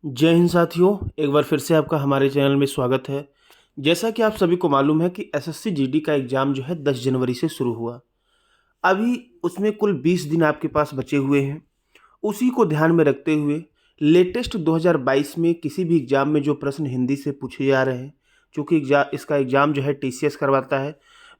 जय हिंद साथियों, एक बार फिर से आपका हमारे चैनल में स्वागत है। जैसा कि आप सभी को मालूम है कि एसएससी जीडी का एग्ज़ाम जो है 10 जनवरी से शुरू हुआ। अभी उसमें कुल 20 दिन आपके पास बचे हुए हैं। उसी को ध्यान में रखते हुए लेटेस्ट 2022 में किसी भी एग्ज़ाम में जो प्रश्न हिंदी से पूछे जा रहे हैं, चूँकि इसका एग्ज़ाम जो है टीसीएस करवाता है,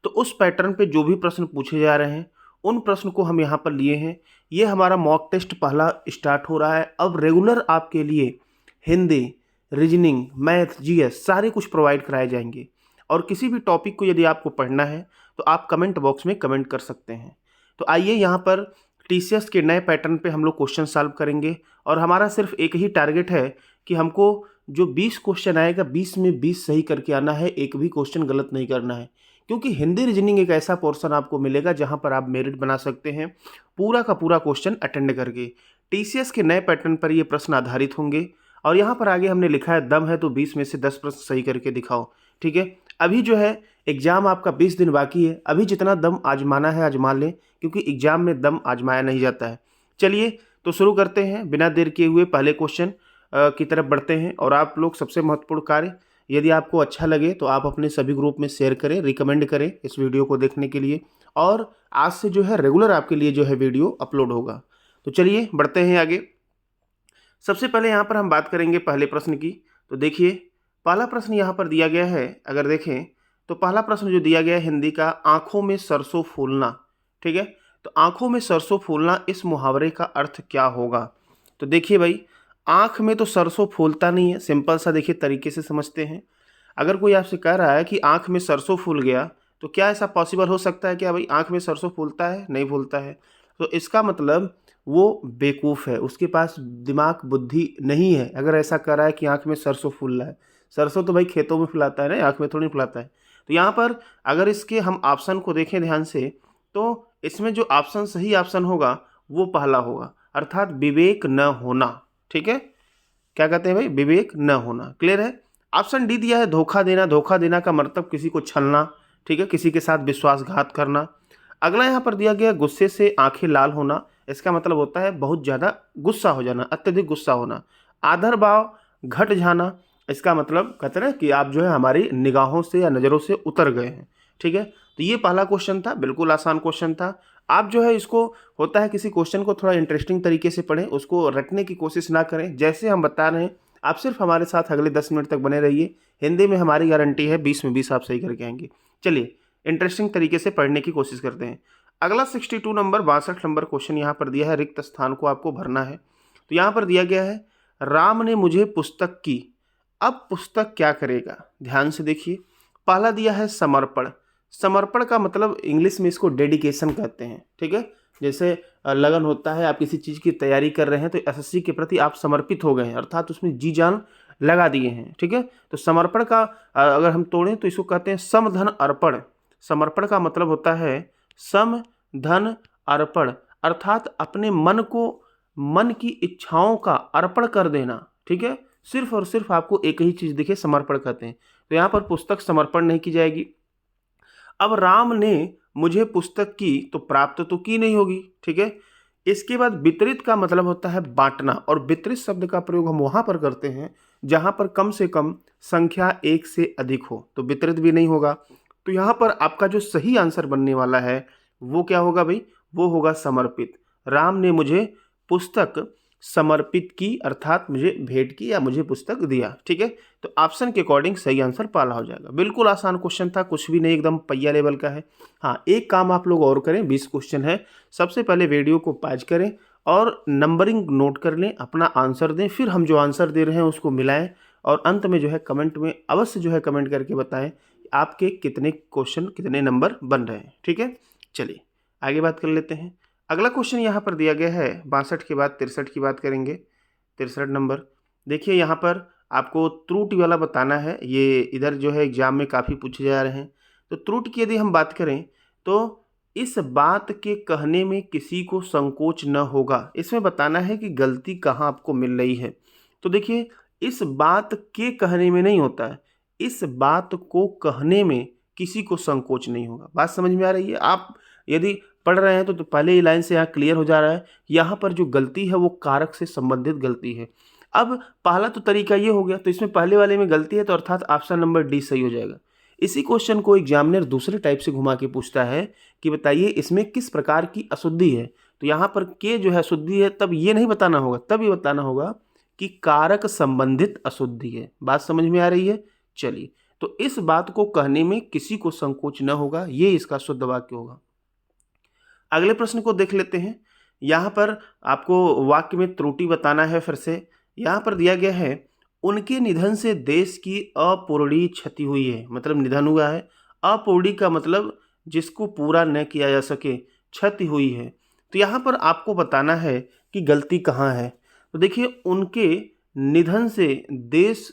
तो उस पैटर्न पे जो भी प्रश्न पूछे जा रहे हैं, उन प्रश्न को हम यहाँ पर लिए हैं। ये हमारा मॉक टेस्ट पहला स्टार्ट हो रहा है। अब रेगुलर आपके लिए हिंदी, रीजनिंग, मैथ, जीएस सारे कुछ प्रोवाइड कराए जाएंगे। और किसी भी टॉपिक को यदि आपको पढ़ना है तो आप कमेंट बॉक्स में कमेंट कर सकते हैं। तो आइए यहाँ पर टीसीएस के नए पैटर्न पे हम लोग क्वेश्चन सॉल्व करेंगे। और हमारा सिर्फ एक ही टारगेट है कि हमको जो 20 क्वेश्चन आएगा 20 में 20 सही करके आना है, एक भी क्वेश्चन गलत नहीं करना है। क्योंकि हिंदी रीजनिंग एक ऐसा पोर्शन आपको मिलेगा जहाँ पर आप मेरिट बना सकते हैं पूरा का पूरा क्वेश्चन अटेंड करके। टीसीएस के नए पैटर्न पर ये प्रश्न आधारित होंगे। और यहाँ पर आगे हमने लिखा है दम है तो 20 में से 10 प्रश्न सही करके दिखाओ। ठीक है, अभी जो है एग्जाम आपका 20 दिन बाकी है। अभी जितना दम आजमाना है आजमा लें, क्योंकि एग्जाम में दम आजमाया नहीं जाता है। चलिए तो शुरू करते हैं, बिना देर किए हुए पहले क्वेश्चन की तरफ बढ़ते हैं। और आप लोग सबसे महत्वपूर्ण कार्य, यदि आपको अच्छा लगे तो आप अपने सभी ग्रुप में शेयर करें, रिकमेंड करें इस वीडियो को देखने के लिए। और आज से जो है रेगुलर आपके लिए जो है वीडियो अपलोड होगा। तो चलिए बढ़ते हैं आगे। सबसे पहले यहाँ पर हम बात करेंगे पहले प्रश्न की। तो देखिए पहला प्रश्न यहाँ पर दिया गया है, अगर देखें तो पहला प्रश्न जो दिया गया है हिंदी का, आंखों में सरसों फूलना। ठीक है, तो आंखों में सरसों फूलना, इस मुहावरे का अर्थ क्या होगा? तो देखिए भाई, आंख में तो सरसों फूलता नहीं है। सिंपल सा देखिए तरीके से समझते हैं। अगर कोई आपसे कह रहा है कि आंख में सरसों फूल गया, तो क्या ऐसा पॉसिबल हो सकता है? क्या भाई आंख में सरसों फूलता है? नहीं फूलता है। तो इसका मतलब वो बेवकूफ़ है, उसके पास दिमाग बुद्धि नहीं है अगर ऐसा कर रहा है कि आंख में सरसों फूल रहा है। सरसों तो भाई खेतों में फुलाता है ना, आंख में थोड़ी फुलाता है। तो यहाँ पर अगर इसके हम ऑप्शन को देखें ध्यान से, तो इसमें जो ऑप्शन सही ऑप्शन होगा वो पहला होगा, अर्थात विवेक न होना। ठीक है, क्या कहते हैं भाई? विवेक न होना। क्लियर है? ऑप्शन डी दिया है धोखा देना। धोखा देना का मतलब किसी को छलना। ठीक है, किसी के साथ विश्वासघात करना। अगला यहाँ पर दिया गया गुस्से से आंखें लाल होना। इसका मतलब होता है बहुत ज़्यादा गुस्सा हो जाना, अत्यधिक गुस्सा होना। आदर भाव घट जाना, इसका मतलब कहते हैं कि आप जो है हमारी निगाहों से या नज़रों से उतर गए हैं। ठीक है, तो ये पहला क्वेश्चन था, बिल्कुल आसान क्वेश्चन था। आप जो है इसको, होता है किसी क्वेश्चन को थोड़ा इंटरेस्टिंग तरीके से पढ़ें, उसको रटने की कोशिश ना करें। जैसे हम बता रहे हैं, आप सिर्फ हमारे साथ अगले 10 मिनट तक बने रहिए। हिंदी में हमारी गारंटी है 20 में 20 आप सही करके आएंगे। चलिए इंटरेस्टिंग तरीके से पढ़ने की कोशिश करते हैं। अगला 62 नंबर 62 नंबर क्वेश्चन यहाँ पर दिया है, रिक्त स्थान को आपको भरना है। तो यहाँ पर दिया गया है, राम ने मुझे पुस्तक की। अब पुस्तक क्या करेगा? ध्यान से देखिए। पहला दिया है समर्पण। समर्पण का मतलब इंग्लिश में इसको डेडिकेशन कहते हैं। ठीक है, जैसे लगन होता है, आप किसी चीज़ की तैयारी कर रहे हैं तो एसएससी के प्रति आप समर्पित हो गए हैं, अर्थात उसमें जी जान लगा दिए हैं। ठीक है, तो समर्पण का अगर हम तोड़ें तो इसको कहते हैं समधन अर्पण। समर्पण का मतलब होता है सम धन अर्पण, अर्थात अपने मन को, मन की इच्छाओं का अर्पण कर देना। ठीक है, सिर्फ और सिर्फ आपको एक ही चीज़ दिखे, समर्पण कहते हैं। तो यहाँ पर पुस्तक समर्पण नहीं की जाएगी। अब राम ने मुझे पुस्तक की, तो प्राप्त तो की नहीं होगी। ठीक है, इसके बाद वितरित का मतलब होता है बांटना। और वितरित शब्द का प्रयोग हम वहां पर करते हैं जहां पर कम से कम संख्या एक से अधिक हो, तो वितरित भी नहीं होगा। तो यहाँ पर आपका जो सही आंसर बनने वाला है वो क्या होगा भाई? वो होगा समर्पित। राम ने मुझे पुस्तक समर्पित की, अर्थात मुझे भेंट की या मुझे पुस्तक दिया। ठीक है, तो ऑप्शन के अकॉर्डिंग सही आंसर पहला हो जाएगा। बिल्कुल आसान क्वेश्चन था, कुछ भी नहीं, एकदम पहिया लेवल का है। हाँ, एक काम आप लोग और करें, 20 क्वेश्चन है। सबसे पहले वीडियो को पॉज करें और नंबरिंग नोट कर लें, अपना आंसर दें, फिर हम जो आंसर दे रहे हैं उसको मिलाएं। और अंत में जो है कमेंट में अवश्य जो है कमेंट करके बताएं आपके कितने क्वेश्चन, कितने नंबर बन रहे हैं। ठीक है, चलिए आगे बात कर लेते हैं। अगला क्वेश्चन यहाँ पर दिया गया है 62 के बाद 63 की बात करेंगे। 63 नंबर देखिए, यहाँ पर आपको त्रुटि वाला बताना है। ये इधर जो है एग्जाम में काफ़ी पूछे जा रहे हैं। तो त्रुटि की यदि हम बात करें तो इस बात के कहने में किसी को संकोच न होगा, इसमें बताना है कि गलती कहाँ आपको मिल रही है। तो देखिए, इस बात के कहने में नहीं होता है, इस बात को कहने में किसी को संकोच नहीं होगा। बात समझ में आ रही है? आप यदि पढ़ रहे हैं तो पहले ही लाइन से यहाँ क्लियर हो जा रहा है, यहाँ पर जो गलती है वो कारक से संबंधित गलती है। अब पहला तो तरीका ये हो गया, तो इसमें पहले वाले में गलती है, तो अर्थात ऑप्शन नंबर डी सही हो जाएगा। इसी क्वेश्चन को एग्जामिनर दूसरे टाइप से घुमा के पूछता है कि बताइए इसमें किस प्रकार की अशुद्धि है। तो यहाँ पर के जो है अशुद्धि है, तब ये नहीं बताना होगा, तब ये बताना होगा कि कारक संबंधित अशुद्धि है। बात समझ में आ रही है? चलिए, तो इस बात को कहने में किसी को संकोच न होगा, ये इसका शुद्ध वाक्य होगा। अगले प्रश्न को देख लेते हैं। यहाँ पर आपको वाक्य में त्रुटि बताना है। फिर से यहाँ पर दिया गया है, उनके निधन से देश की अपूरणीय क्षति हुई है, मतलब निधन हुआ है। अपूरणीय का मतलब जिसको पूरा न किया जा सके, क्षति हुई है। तो यहाँ पर आपको बताना है कि गलती कहाँ है। तो देखिए, उनके निधन से देश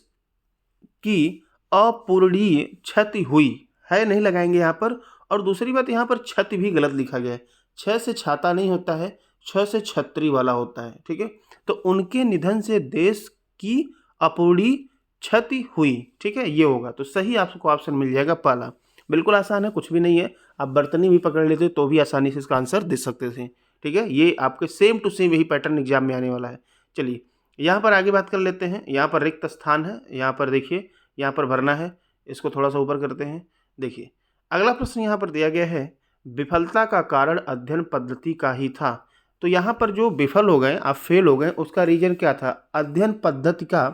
की अपूरणीय क्षति हुई है, नहीं लगाएंगे यहाँ पर। और दूसरी बात, यहाँ पर क्षति भी गलत लिखा गया है। छ से छाता नहीं होता है, छ से छतरी वाला होता है, ठीक है। तो उनके निधन से देश की अपूरणीय क्षति हुई, ठीक है, ये होगा। तो सही आपको ऑप्शन मिल जाएगा पहला। बिल्कुल आसान है, कुछ भी नहीं है। आप बर्तनी भी पकड़ लेते तो भी आसानी से इसका आंसर दे सकते थे, ठीक है। ये आपके सेम टू सेम यही पैटर्न एग्जाम में आने वाला है। चलिए, यहाँ पर आगे बात कर लेते हैं। यहाँ पर रिक्त स्थान है, यहाँ पर देखिए, यहाँ पर भरना है। इसको थोड़ा सा ऊपर करते हैं। देखिए, अगला प्रश्न यहाँ पर दिया गया है, विफलता का कारण अध्ययन पद्धति का ही था। तो यहाँ पर जो विफल हो गए, आप फेल हो गए, उसका रीजन क्या था? अध्ययन पद्धति का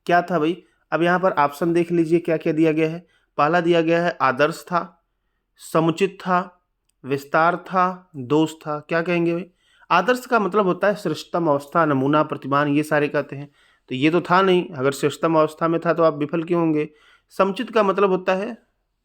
क्या था भाई? अब यहाँ पर ऑप्शन देख लीजिए क्या क्या दिया गया है। पहला दिया गया है आदर्श था, समुचित था, विस्तार था, दोष था। क्या कहेंगे भाई? आदर्श का मतलब होता है श्रेष्ठतम अवस्था, नमूना, प्रतिमान, ये सारे कहते हैं। तो ये तो था नहीं, अगर श्रेष्ठतम अवस्था में था तो आप विफल क्यों होंगे? समुचित का मतलब होता है,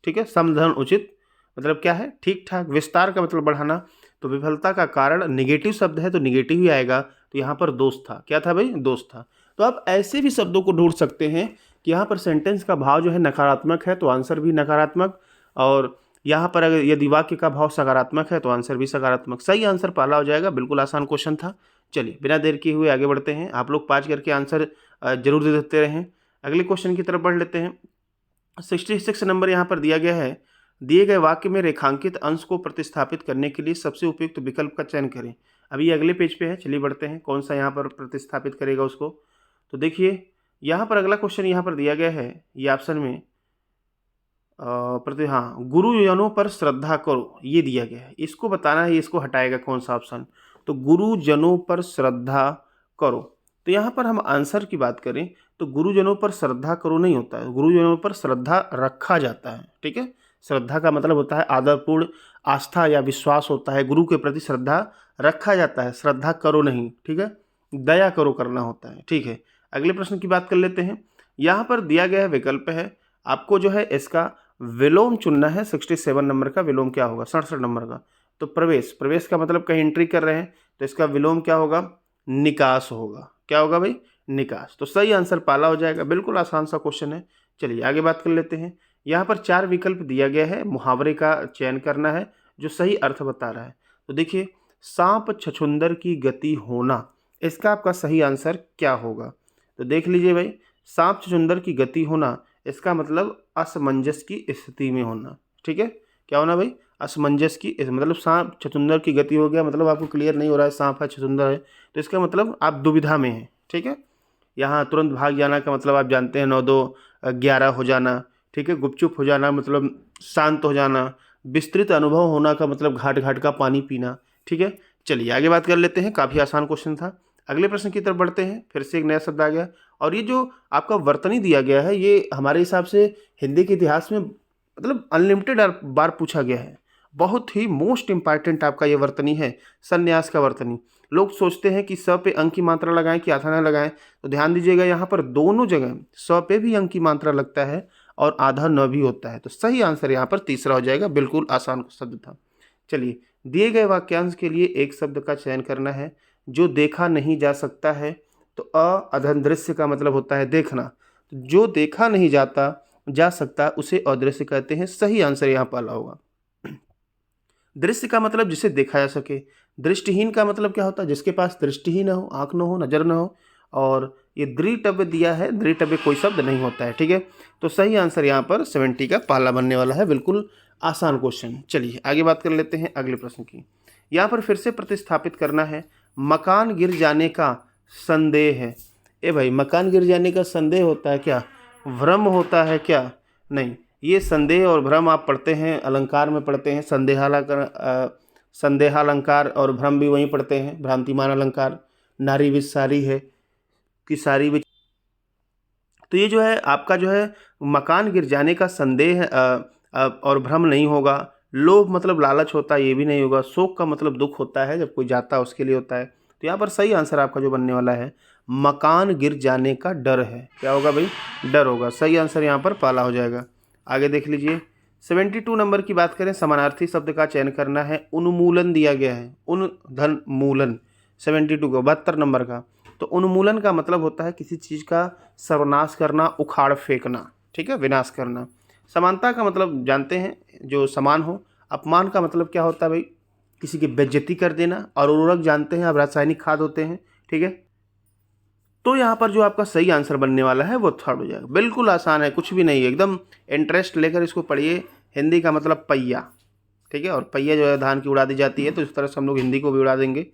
ठीक है, समधन उचित, मतलब क्या है? ठीक ठाक। विस्तार का मतलब बढ़ाना। तो विफलता का कारण निगेटिव शब्द है तो निगेटिव ही आएगा। तो यहाँ पर दोष था। क्या था भाई? दोष था। तो आप ऐसे भी शब्दों को ढूंढ सकते हैं कि यहाँ पर सेंटेंस का भाव जो है नकारात्मक है तो आंसर भी नकारात्मक, और यहाँ पर अगर यदि वाक्य का भाव सकारात्मक है तो आंसर भी सकारात्मक। सही आंसर पहला हो जाएगा। बिल्कुल आसान क्वेश्चन था। चलिए, बिना देर किए हुए आगे बढ़ते हैं। आप लोग 5 करके आंसर जरूर दे देते रहें। अगले क्वेश्चन की तरफ बढ़ लेते हैं। 66 नंबर यहाँ पर दिया गया है, दिए गए वाक्य में रेखांकित अंश को प्रतिस्थापित करने के लिए सबसे उपयुक्त विकल्प का चयन करें। अभी ये अगले पेज पे है, चलिए बढ़ते हैं। कौन सा यहाँ पर प्रतिस्थापित करेगा उसको? तो देखिए, यहाँ पर अगला क्वेश्चन यहाँ पर दिया गया है, ये ऑप्शन में गुरुजनों पर श्रद्धा करो, ये दिया गया है। इसको बताना है, इसको हटाएगा कौन सा ऑप्शन? तो गुरुजनों पर श्रद्धा करो। तो यहाँ पर हम आंसर की बात करें तो गुरुजनों पर श्रद्धा करो नहीं होता है, गुरुजनों पर श्रद्धा रखा जाता है, ठीक है। श्रद्धा का मतलब होता है आदरपूर्ण आस्था या विश्वास होता है, गुरु के प्रति श्रद्धा रखा जाता है, श्रद्धा करो नहीं, ठीक है। दया करो करना होता है, ठीक है। अगले प्रश्न की बात कर लेते हैं। यहाँ पर दिया गया विकल्प है, आपको जो है इसका विलोम चुनना है। 67 नंबर का विलोम क्या होगा? 67 नंबर का। तो प्रवेश, प्रवेश का मतलब कहीं एंट्री कर रहे हैं, तो इसका विलोम क्या होगा? निकास होगा। क्या होगा भाई? निकास। तो सही आंसर पहला हो जाएगा। बिल्कुल आसान सा क्वेश्चन है। चलिए आगे बात कर लेते हैं। यहाँ पर 4 विकल्प दिया गया है, मुहावरे का चयन करना है जो सही अर्थ बता रहा है। तो देखिए, सांप छछूंदर की गति होना, इसका आपका सही आंसर क्या होगा? तो देख लीजिए भाई, सांप छछूंदर की गति होना, इसका मतलब असमंजस की स्थिति में होना, ठीक है। क्या होना भाई? असमंजस की, मतलब सांप छछूंदर की गति हो गया, मतलब आपको क्लियर नहीं हो रहा है सांप है छछूंदर है, तो इसका मतलब आप दुविधा में हैं, ठीक है। यहाँ तुरंत भाग जाना का मतलब आप जानते हैं 9-2-11 हो जाना, ठीक है। गुपचुप हो जाना मतलब शांत हो जाना। विस्तृत अनुभव होना का मतलब घाट घाट का पानी पीना, ठीक है। चलिए आगे बात कर लेते हैं। काफ़ी आसान क्वेश्चन था। अगले प्रश्न की तरफ बढ़ते हैं। फिर से एक नया शब्द आ गया, और ये जो आपका वर्तनी दिया गया है, ये हमारे हिसाब से हिंदी के इतिहास में मतलब अनलिमिटेड बार पूछा गया है। बहुत ही मोस्ट इंपॉर्टेंट आपका ये वर्तनी है, संन्यास का वर्तनी। लोग सोचते हैं कि स पे अंक की मात्रा लगाएं कि आधा न लगाएं, तो ध्यान दीजिएगा यहाँ पर दोनों जगह स पे भी अंक की मात्रा लगता है और आधा न भी होता है। तो सही आंसर यहाँ पर तीसरा हो जाएगा। बिल्कुल आसान शब्द था। चलिए, दिए गए वाक्यांश के लिए एक शब्द का चयन करना है जो देखा नहीं जा सकता है। तो अदृश्य का मतलब होता है देखना, तो जो देखा नहीं जा सकता उसे अदृश्य कहते हैं। सही आंसर यहाँ पहला होगा। दृश्य का मतलब जिसे देखा जा सके। दृष्टिहीन का मतलब क्या होता है? जिसके पास दृष्टि ही ना हो, आँख ना हो, नज़र ना हो। और ये दृटव्य दिया है, दृटव्य कोई शब्द नहीं होता है, ठीक है। तो सही आंसर यहाँ पर 70 का पहला बनने वाला है। बिल्कुल आसान क्वेश्चन। चलिए आगे बात कर लेते हैं अगले प्रश्न की। यहाँ पर फिर से प्रतिस्थापित करना है। मकान गिर जाने का संदेह है, ए भाई, मकान गिर जाने का संदेह होता है क्या? भ्रम होता है क्या? नहीं, ये संदेह और भ्रम आप पढ़ते हैं, अलंकार में पढ़ते हैं, संदेहालंकार और भ्रम भी वहीं पढ़ते हैं, भ्रांतिमान अलंकार। नारी विच सारी है कि सारी विच। तो ये जो है आपका जो है मकान गिर जाने का संदेह और भ्रम नहीं होगा। लोभ मतलब लालच होता है, ये भी नहीं होगा। शोक का मतलब दुख होता है, जब कोई जाता है उसके लिए होता है। तो यहाँ पर सही आंसर आपका जो बनने वाला है, मकान गिर जाने का डर है। क्या होगा भाई? डर होगा। सही आंसर यहाँ पर पहला हो जाएगा। आगे देख लीजिए, 72 नंबर की बात करें, समानार्थी शब्द का चयन करना है। उन्मूलन दिया गया है, उन धन मूलन, 72 को 72 नंबर का। तो उन्मूलन का मतलब होता है किसी चीज़ का सर्वनाश करना, उखाड़ फेंकना, ठीक है, विनाश करना। समानता का मतलब जानते हैं, जो समान हो। अपमान का मतलब क्या होता है भाई? किसी की बेइज्जती कर देना। और उर्वरक जानते हैं, अब रासायनिक खाद होते हैं, ठीक है। तो यहाँ पर जो आपका सही आंसर बनने वाला है वो थर्ड हो जाएगा। बिल्कुल आसान है, कुछ भी नहीं है, एकदम इंटरेस्ट लेकर इसको पढ़िए। हिंदी का मतलब पहिया, ठीक है, और पहिया जो है धान की उड़ा दी जाती है, तो इस तरह से हम लोग हिंदी को भी उड़ा देंगे।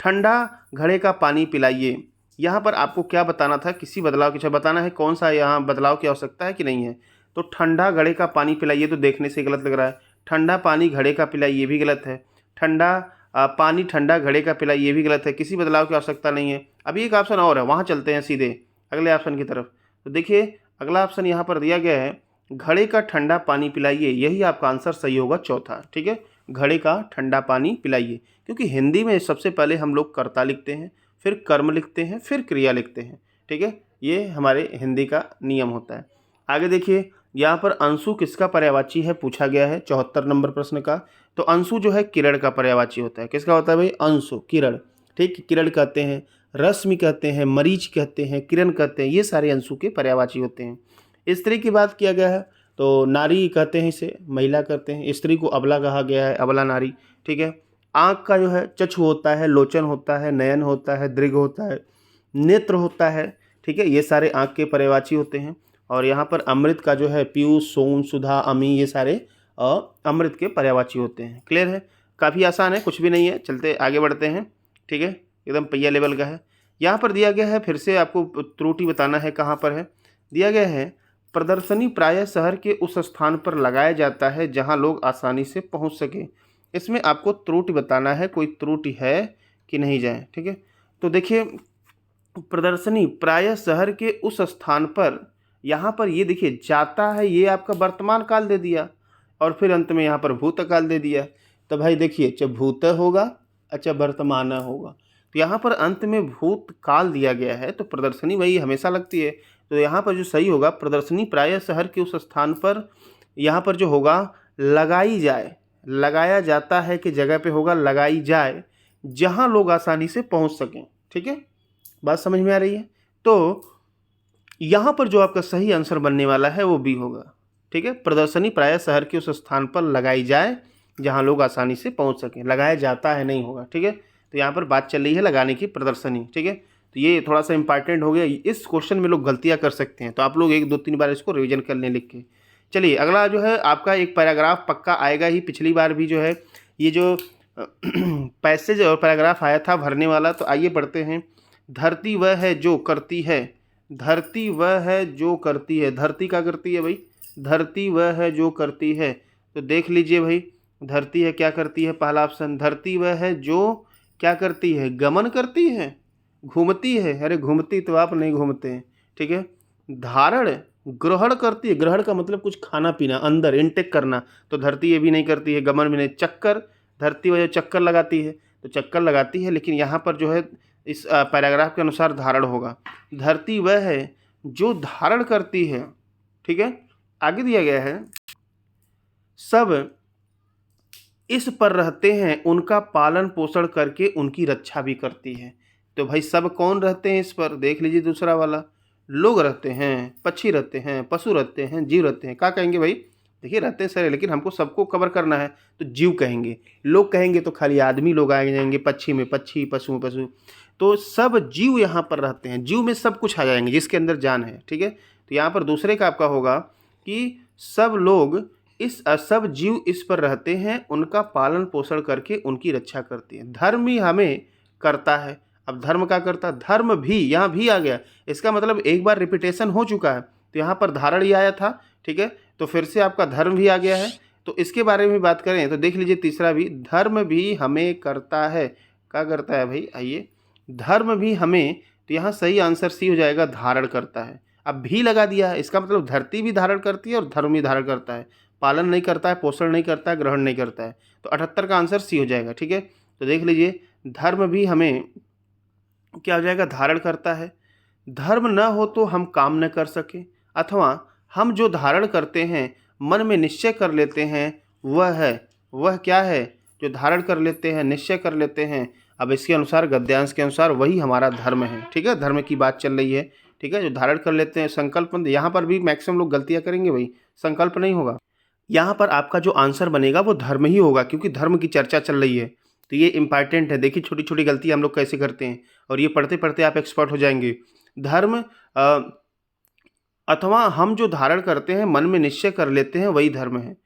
ठंडा घड़े का पानी पिलाइए। यहाँ पर आपको क्या बताना था? किसी बदलाव की बताना है, कौन सा यहाँ बदलाव की आवश्यकता है कि नहीं है। तो ठंडा घड़े का पानी पिलाइए तो देखने से गलत लग रहा है। ठंडा पानी घड़े का पिलाइए, ये भी गलत है। ठंडा पानी ठंडा घड़े का पिलाइए, ये भी गलत है। किसी बदलाव की आवश्यकता नहीं है। अभी एक ऑप्शन और है, वहाँ चलते हैं सीधे अगले ऑप्शन की तरफ। तो देखिए, अगला ऑप्शन यहाँ पर दिया गया है, घड़े का ठंडा पानी पिलाइए। यही आपका आंसर सही होगा, चौथा, ठीक है। घड़े का ठंडा पानी पिलाइए, क्योंकि हिंदी में सबसे पहले हम लोग कर्ता लिखते हैं, फिर कर्म लिखते हैं, फिर क्रिया लिखते हैं, ठीक है। ये हमारे हिंदी का नियम होता है। आगे देखिए, यहाँ पर अंशु किसका पर्यायवाची है पूछा गया है, 74 नंबर प्रश्न का। तो अंशु जो है किरण का पर्यायवाची होता है। किसका होता है भाई? अंशु, किरण, ठीक। किरण कहते हैं, रश्मि कहते हैं, मरीच कहते हैं, किरण कहते हैं, ये सारे अंशु के पर्यायवाची होते हैं। स्त्री की बात किया गया है तो नारी कहते हैं, इसे महिला कहते हैं। स्त्री को अबला कहा गया है, अबला नारी, ठीक है। आँख का जो है चक्षु होता है, लोचन होता है, नयन होता है, दृग होता है, नेत्र होता है, ठीक है। ये सारे आँख के पर्यायवाची होते हैं। और यहाँ पर अमृत का जो है पीयूष, सोन, सुधा, अमी, ये सारे अमृत के पर्यायवाची होते हैं। क्लियर है? काफ़ी आसान है, कुछ भी नहीं है। चलते आगे बढ़ते हैं, ठीक है, एकदम पहिया लेवल का है। यहाँ पर दिया गया है, फिर से आपको त्रुटि बताना है, कहाँ पर है दिया गया है। प्रदर्शनी प्रायः शहर के उस स्थान पर लगाया जाता है जहाँ लोग आसानी से पहुँच सके। इसमें आपको त्रुटि बताना है, कोई त्रुटि है कि नहीं जाए, ठीक है। तो देखिए, प्रदर्शनी प्रायः शहर के उस स्थान पर, यहाँ पर ये देखिए जाता है, ये आपका वर्तमान काल दे दिया, और फिर अंत में यहाँ पर भूतकाल दे दिया। तो भाई देखिए, अच्छा भूत होगा, अच्छा वर्तमान होगा, तो यहाँ पर अंत में भूतकाल दिया गया है, तो प्रदर्शनी वही हमेशा लगती है। तो यहाँ पर जो सही होगा, प्रदर्शनी प्रायः शहर के उस स्थान पर, यहाँ पर जो होगा लगाई जाए, लगाया जाता है कि जगह पे होगा लगाई जाए, जहाँ लोग आसानी से पहुँच सकें, ठीक है। बात समझ में आ रही है? तो यहाँ पर जो आपका सही आंसर बनने वाला है वो बी होगा, ठीक है। प्रदर्शनी प्रायः शहर के उस स्थान पर लगाई जाए जहाँ लोग आसानी से पहुँच सकें। लगाया जाता है नहीं होगा, ठीक है। तो यहाँ पर बात चल रही है लगाने की, प्रदर्शनी, ठीक है। तो ये थोड़ा सा इंपॉर्टेंट हो गया। इस क्वेश्चन में लोग गलतियाँ कर सकते हैं, तो आप लोग 1 2 3 बार इसको रिविजन कर लें लिख के। चलिए, अगला जो है आपका एक पैराग्राफ पक्का आएगा ही। पिछली बार भी जो है ये जो पैसेज और पैराग्राफ आया था भरने वाला, तो आइए पढ़ते हैं। धरती वह है जो करती है, धरती वह है जो करती है। धरती क्या करती है भाई? धरती वह है जो करती है। तो देख लीजिए भाई, धरती है क्या करती है? पहला ऑप्शन, धरती वह है जो क्या करती है? गमन करती है, घूमती है। अरे घूमती तो आप नहीं घूमते हैं, ठीक है। धारण, ग्रहण करती है। ग्रहण का मतलब कुछ खाना पीना, अंदर इनटेक करना, तो धरती ये भी नहीं करती है, गमन भी नहीं। चक्कर, धरती वह चक्कर लगाती है, तो चक्कर लगाती है, लेकिन यहाँ पर जो है इस पैराग्राफ के अनुसार धारण होगा। धरती वह है जो धारण करती है, ठीक है। आगे दिया गया है, सब इस पर रहते हैं, उनका पालन पोषण करके उनकी रक्षा भी करती है। तो भाई सब कौन रहते हैं इस पर? देख लीजिए दूसरा वाला, लोग रहते हैं, पक्षी रहते हैं, पशु रहते हैं, जीव रहते हैं। क्या कहेंगे भाई? देखिए रहते हैं सर, लेकिन हमको सबको कवर करना है, तो जीव कहेंगे। लोग कहेंगे तो खाली आदमी लोग आ जाएंगे, पक्षी में पक्षी, पशु में पशु। तो सब जीव यहाँ पर रहते हैं, जीव में सब कुछ आ जाएंगे जिसके अंदर जान है, ठीक है। तो यहाँ पर दूसरे का आपका होगा कि सब लोग सब जीव इस पर रहते हैं, उनका पालन पोषण करके उनकी रक्षा करते हैं। धर्म ही हमें करता है। अब धर्म क्या करता है, धर्म भी, यहाँ भी आ गया, इसका मतलब एक बार रिपीटेशन हो चुका है, तो यहाँ पर धारण ही आया था, ठीक है, तो फिर से आपका धर्म भी आ गया है। तो इसके बारे में बात करें तो देख लीजिए तीसरा भी, धर्म भी हमें करता है, क्या करता है भाई, आइए, धर्म भी हमें, तो यहाँ सही आंसर सी हो जाएगा, धारण करता है। अब भी लगा दिया है, इसका मतलब धरती भी धारण करती है और धर्म भी धारण करता है, पालन नहीं करता है, पोषण नहीं करता है, ग्रहण नहीं करता है, तो 78 का आंसर सी हो जाएगा, ठीक है। तो देख लीजिए, धर्म भी हमें क्या हो जाएगा, धारण करता है। धर्म न हो तो हम काम न कर सके, अथवा हम जो धारण करते हैं, मन में निश्चय कर लेते हैं, वह है, वह क्या है, जो धारण कर लेते हैं, निश्चय कर लेते हैं। अब इसके अनुसार, गद्यांश के अनुसार, वही हमारा धर्म है, ठीक है, धर्म की बात चल रही है, ठीक है, जो धारण कर लेते हैं, संकल्प, यहाँ पर भी मैक्सिमम लोग गलतियाँ करेंगे भाई, संकल्प नहीं होगा, यहाँ पर आपका जो आंसर बनेगा वो धर्म ही होगा, क्योंकि धर्म की चर्चा चल रही है, तो ये इंपॉर्टेंट है। देखिए छोटी छोटी गलती हम लोग कैसे करते हैं, और ये पढ़ते पढ़ते आप एक्सपर्ट हो जाएंगे। धर्म अथवा हम जो धारण करते हैं, मन में निश्चय कर लेते हैं, वही धर्म है।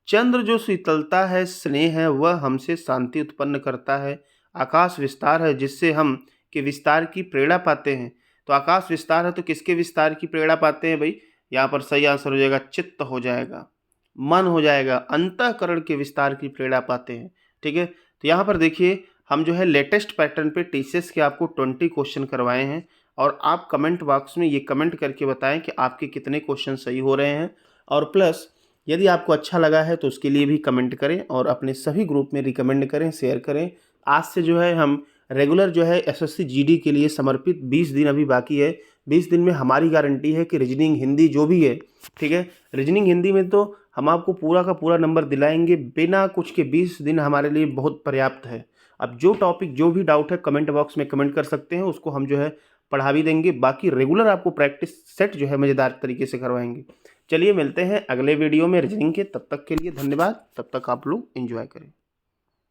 चंद्र जो शीतलता है, स्नेह है, वह हमसे शांति उत्पन्न करता है। आकाश विस्तार है, जिससे हम के विस्तार की प्रेरणा पाते हैं। तो आकाश विस्तार है तो किसके विस्तार की प्रेरणा पाते हैं भाई, यहाँ पर सही आंसर हो जाएगा, चित्त हो जाएगा, मन हो जाएगा, अंतःकरण के विस्तार की प्रेरणा पाते हैं, ठीक है। तो यहाँ पर देखिए, हम जो है लेटेस्ट पैटर्न पे टीसीएस के आपको 20 क्वेश्चन करवाए हैं, और आप कमेंट बॉक्स में ये कमेंट करके बताएं कि आपके कितने क्वेश्चन सही हो रहे हैं। और प्लस यदि आपको अच्छा लगा है तो उसके लिए भी कमेंट करें, और अपने सभी ग्रुप में रिकमेंड करें, शेयर करें। आज से जो है हम रेगुलर जो है एसएससी जीडी के लिए समर्पित 20 दिन अभी बाकी है। 20 दिन में हमारी गारंटी है कि रीजनिंग हिंदी जो भी है, ठीक है, रीजनिंग हिंदी में तो हम आपको पूरा का पूरा नंबर दिलाएंगे बिना कुछ के। 20 दिन हमारे लिए बहुत पर्याप्त है। अब जो टॉपिक, जो भी डाउट है, कमेंट बॉक्स में कमेंट कर सकते हैं, उसको हम जो है पढ़ा भी देंगे। बाकी रेगुलर आपको प्रैक्टिस सेट जो है मज़ेदार तरीके से करवाएंगे। चलिए मिलते हैं अगले वीडियो में रीजनिंग के, तब तक के लिए धन्यवाद, तब तक आप लोग एंजॉय करें।